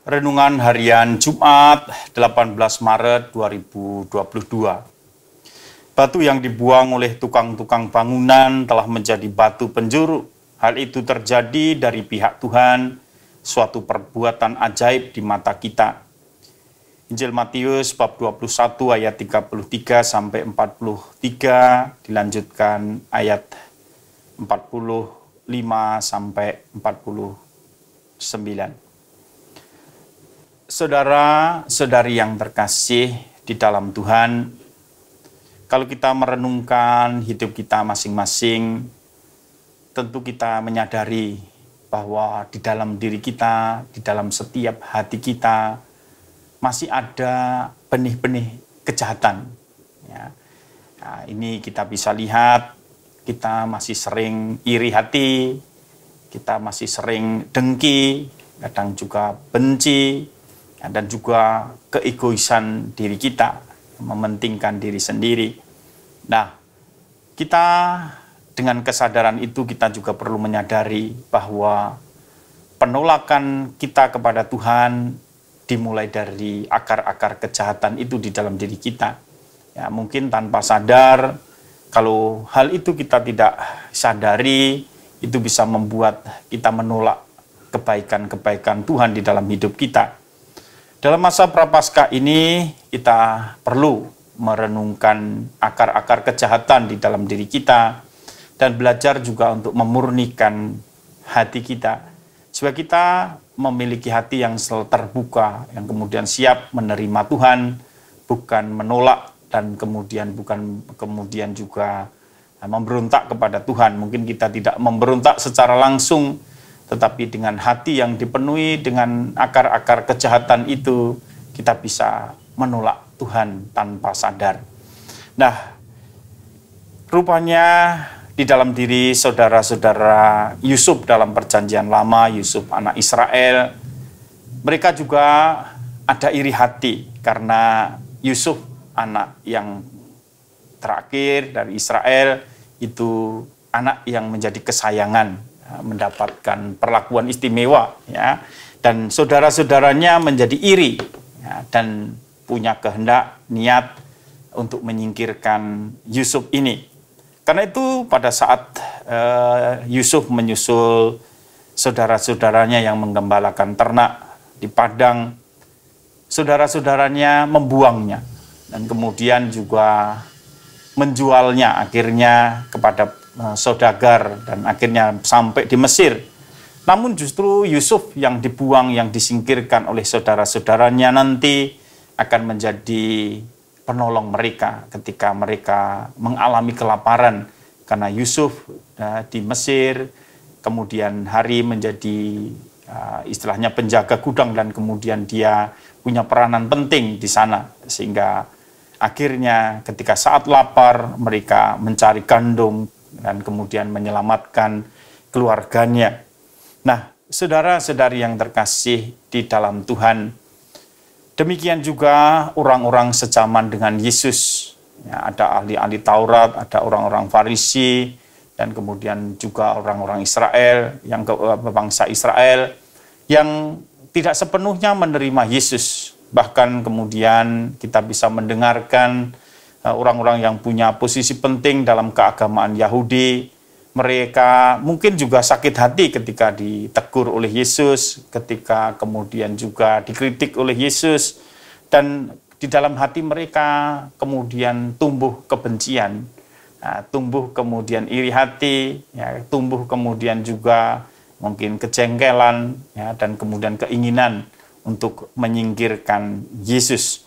Renungan Harian Jumat 18 Maret 2022. Batu yang dibuang oleh tukang-tukang bangunan telah menjadi batu penjuru. Hal itu terjadi dari pihak Tuhan, suatu perbuatan ajaib di mata kita. Injil Matius bab 21 ayat 33 sampai 43, dilanjutkan ayat 45 sampai 49. Saudara-saudari yang terkasih di dalam Tuhan, kalau kita merenungkan hidup kita masing-masing, tentu kita menyadari bahwa di dalam diri kita, di dalam setiap hati kita, masih ada benih-benih kejahatan. Ya. Nah, ini kita bisa lihat, kita masih sering iri hati, kita masih sering dengki, kadang juga benci, dan juga keegoisan diri kita, mementingkan diri sendiri. Nah, kita dengan kesadaran itu kita juga perlu menyadari bahwa penolakan kita kepada Tuhan dimulai dari akar-akar kejahatan itu di dalam diri kita. Ya, mungkin tanpa sadar, kalau hal itu kita tidak sadari, itu bisa membuat kita menolak kebaikan-kebaikan Tuhan di dalam hidup kita. Dalam masa Prapaskah ini, kita perlu merenungkan akar-akar kejahatan di dalam diri kita dan belajar juga untuk memurnikan hati kita, supaya kita memiliki hati yang selalu terbuka, yang kemudian siap menerima Tuhan, bukan menolak dan kemudian juga memberontak kepada Tuhan. Mungkin kita tidak memberontak secara langsung, tetapi dengan hati yang dipenuhi dengan akar-akar kejahatan itu, kita bisa menolak Tuhan tanpa sadar. Nah, rupanya di dalam diri saudara-saudara Yusuf dalam perjanjian lama, Yusuf anak Israel, mereka juga ada iri hati karena Yusuf anak yang terakhir dari Israel, itu anak yang menjadi kesayangan, mendapatkan perlakuan istimewa, ya, dan saudara-saudaranya menjadi iri, ya, dan punya kehendak niat untuk menyingkirkan Yusuf ini. Karena itu pada saat Yusuf menyusul saudara-saudaranya yang menggembalakan ternak di padang, saudara-saudaranya membuangnya dan kemudian juga menjualnya akhirnya kepada saudagar dan akhirnya sampai di Mesir. Namun justru Yusuf yang dibuang, yang disingkirkan oleh saudara-saudaranya nanti akan menjadi penolong mereka ketika mereka mengalami kelaparan. Karena Yusuf di Mesir, kemudian hari menjadi istilahnya penjaga gudang dan kemudian dia punya peranan penting di sana. Sehingga akhirnya ketika saat lapar mereka mencari gandum dan kemudian menyelamatkan keluarganya. Nah, saudara-saudari yang terkasih di dalam Tuhan, demikian juga orang-orang sezaman dengan Yesus. Ya, ada ahli-ahli Taurat, ada orang-orang Farisi, dan kemudian juga orang-orang Israel, yang bangsa Israel, yang tidak sepenuhnya menerima Yesus. Bahkan kemudian kita bisa mendengarkan orang-orang yang punya posisi penting dalam keagamaan Yahudi, mereka mungkin juga sakit hati ketika ditegur oleh Yesus, ketika kemudian juga dikritik oleh Yesus, dan di dalam hati mereka kemudian tumbuh kebencian, tumbuh kemudian iri hati, ya, tumbuh kemudian juga mungkin kejengkelan, ya, dan kemudian keinginan untuk menyingkirkan Yesus.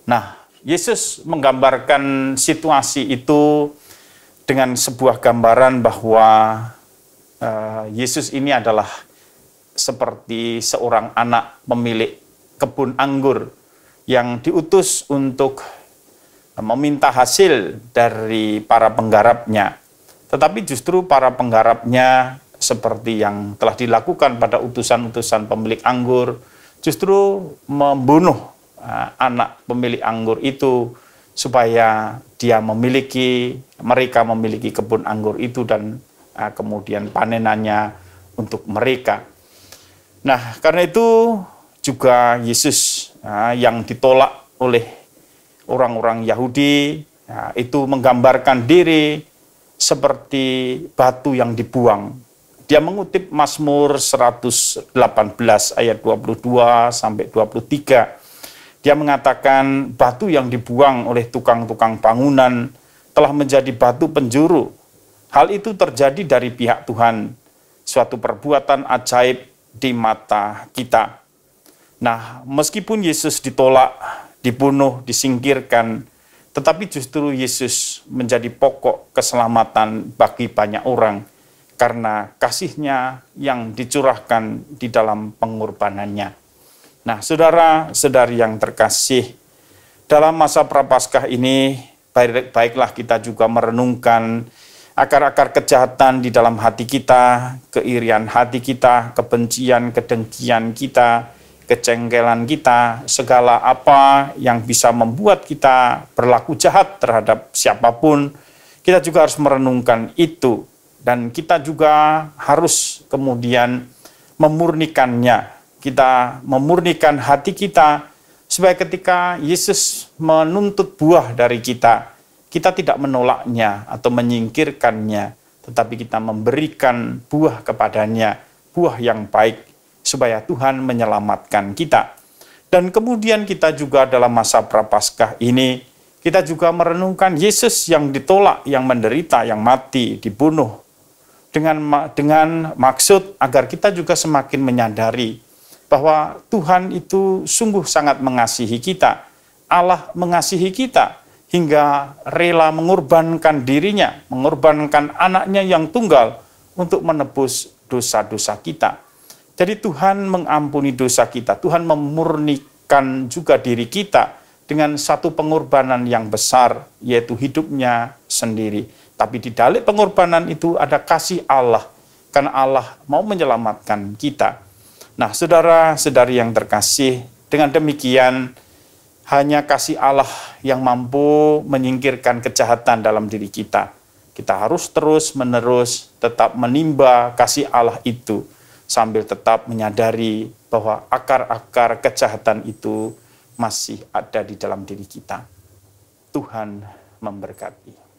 Nah, Yesus menggambarkan situasi itu dengan sebuah gambaran bahwa Yesus ini adalah seperti seorang anak pemilik kebun anggur yang diutus untuk meminta hasil dari para penggarapnya. Tetapi justru para penggarapnya seperti yang telah dilakukan pada utusan-utusan pemilik anggur, justru membunuh anak pemilik anggur itu supaya mereka memiliki kebun anggur itu dan kemudian panenannya untuk mereka. Nah, karena itu juga Yesus yang ditolak oleh orang-orang Yahudi, itu menggambarkan diri seperti batu yang dibuang. Dia mengutip Mazmur 118 ayat 22 sampai 23. Dia mengatakan batu yang dibuang oleh tukang-tukang bangunan telah menjadi batu penjuru. Hal itu terjadi dari pihak Tuhan, suatu perbuatan ajaib di mata kita. Nah, meskipun Yesus ditolak, dibunuh, disingkirkan, tetapi justru Yesus menjadi pokok keselamatan bagi banyak orang karena kasih-Nya yang dicurahkan di dalam pengorbanannya. Nah, saudara-saudari yang terkasih, dalam masa Prapaskah ini, baiklah kita juga merenungkan akar-akar kejahatan di dalam hati kita, keirian hati kita, kebencian, kedengkian kita, kecengkelan kita, segala apa yang bisa membuat kita berlaku jahat terhadap siapapun, kita juga harus merenungkan itu. Dan kita juga harus kemudian memurnikannya. Kita memurnikan hati kita, supaya ketika Yesus menuntut buah dari kita, kita tidak menolaknya atau menyingkirkannya, tetapi kita memberikan buah kepadanya, buah yang baik, supaya Tuhan menyelamatkan kita. Dan kemudian kita juga dalam masa Prapaskah ini, kita juga merenungkan Yesus yang ditolak, yang menderita, yang mati, dibunuh, dengan maksud agar kita juga semakin menyadari bahwa Tuhan itu sungguh sangat mengasihi kita. Allah mengasihi kita hingga rela mengorbankan dirinya, mengorbankan anaknya yang tunggal untuk menebus dosa-dosa kita. Jadi Tuhan mengampuni dosa kita, Tuhan memurnikan juga diri kita dengan satu pengorbanan yang besar, yaitu hidupnya sendiri. Tapi di balik pengorbanan itu ada kasih Allah, karena Allah mau menyelamatkan kita. Nah, saudara-saudari yang terkasih, dengan demikian hanya kasih Allah yang mampu menyingkirkan kejahatan dalam diri kita. Kita harus terus-menerus tetap menimba kasih Allah itu, sambil tetap menyadari bahwa akar-akar kejahatan itu masih ada di dalam diri kita. Tuhan memberkati.